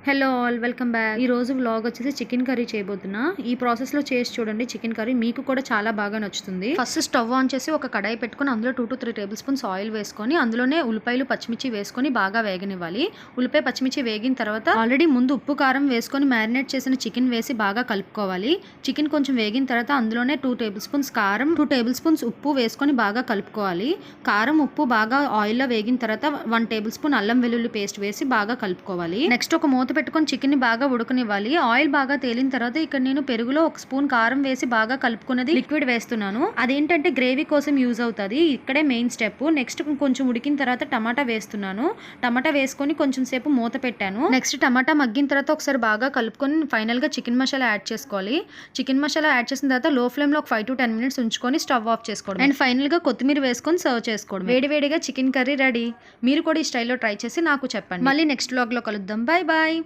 Hello all welcome back. ఈ రోజు vlog వచ్చేసి చికెన్ కర్రీ చేయబోతున్నా. ఈ ప్రాసెస్లో చేసి చూడండి. చికెన్ కర్రీ మీకు కూడా చాలా బాగా నచ్చుతుంది. ఫస్ట్ స్టవ్ ఆన్ చేసి ఒక కడాయి పెట్టుకొని అందులో 2 to 3 టేబుల్ స్పూన్స్ ఆయిల్ వేసుకొని అందులోనే ఉల్లిపాయలు పచ్చిమిర్చి వేసుకొని బాగా వేగనివ్వాలి. ఉల్లిపాయ పచ్చిమిర్చి వేగిన తర్వాత ఆల్రెడీ ముందు ఉప్పు కారం వేసుకొని మ్యారినేట్ చేసిన చికెన్ వేసి బాగా కలుపుకోవాలి. చికెన్ కొంచెం వేగిన తర్వాత అందులోనే 2 టేబుల్ స్పూన్స్ కారం 2 టేబుల్ స్పూన్స్ ఉప్పు వేసుకొని బాగా కలుపుకోవాలి. కారం ఉప్పు బాగా ఆయిల్లో వేగిన తర్వాత 1 టేబుల్ స్పూన్ అల్లం వెల్లుల్లి పేస్ట్ వేసి బాగా కలుపుకోవాలి. నెక్స్ట్ ఒక మూత పెట్టుకొని చికెన్ ని బాగా ఉడకనివ్వాలి. ఆయిల్ బాగా తేలిన తర్వాత ఇక్కడ నేను పెరుగులో 1 స్పూన్ కారం వేసి బాగా కలుపుకున్నది లిక్విడ్ వేస్తున్నాను. అదేంటంటే గ్రేవీ కోసం యూజ్ అవుతుంది. ఇక్కడే మెయిన్ స్టెప్. నెక్స్ట్ కొంచెం ఉడికిన తర్వాత టమాటా వేస్తున్నాను. టమాటా వేసుకొని కొంచెం సేపు మూత పెట్టాను. నెక్స్ట్ టమాటా మగ్గిన తర్వాత ఒకసారి బాగా కలుపుకొని ఫైనల్ గా చికెన్ మసాలా యాడ్ చేసుకోవాలి. చికెన్ మసాలా యాడ్ చేసిన తర్వాత లో ఫ్లేమ్ లో ఒక 5 to 10 మినిట్స్ ఉంచుకొని స్టవ్ ఆఫ్ చేసుకోవడం అండ్ ఫైనల్ గా కొత్తిమీర వేసుకొని సర్వ్ చేసుకోవడం. వేడివేడిగా చికెన్ కర్రీ రెడీ. మీరు కూడా ఈ స్టైల్లో ట్రై చేసి నాకు చెప్పండి. మళ్ళీ నెక్స్ట్ వ్లాగ్ లో కలుద్దాం. Bye bye.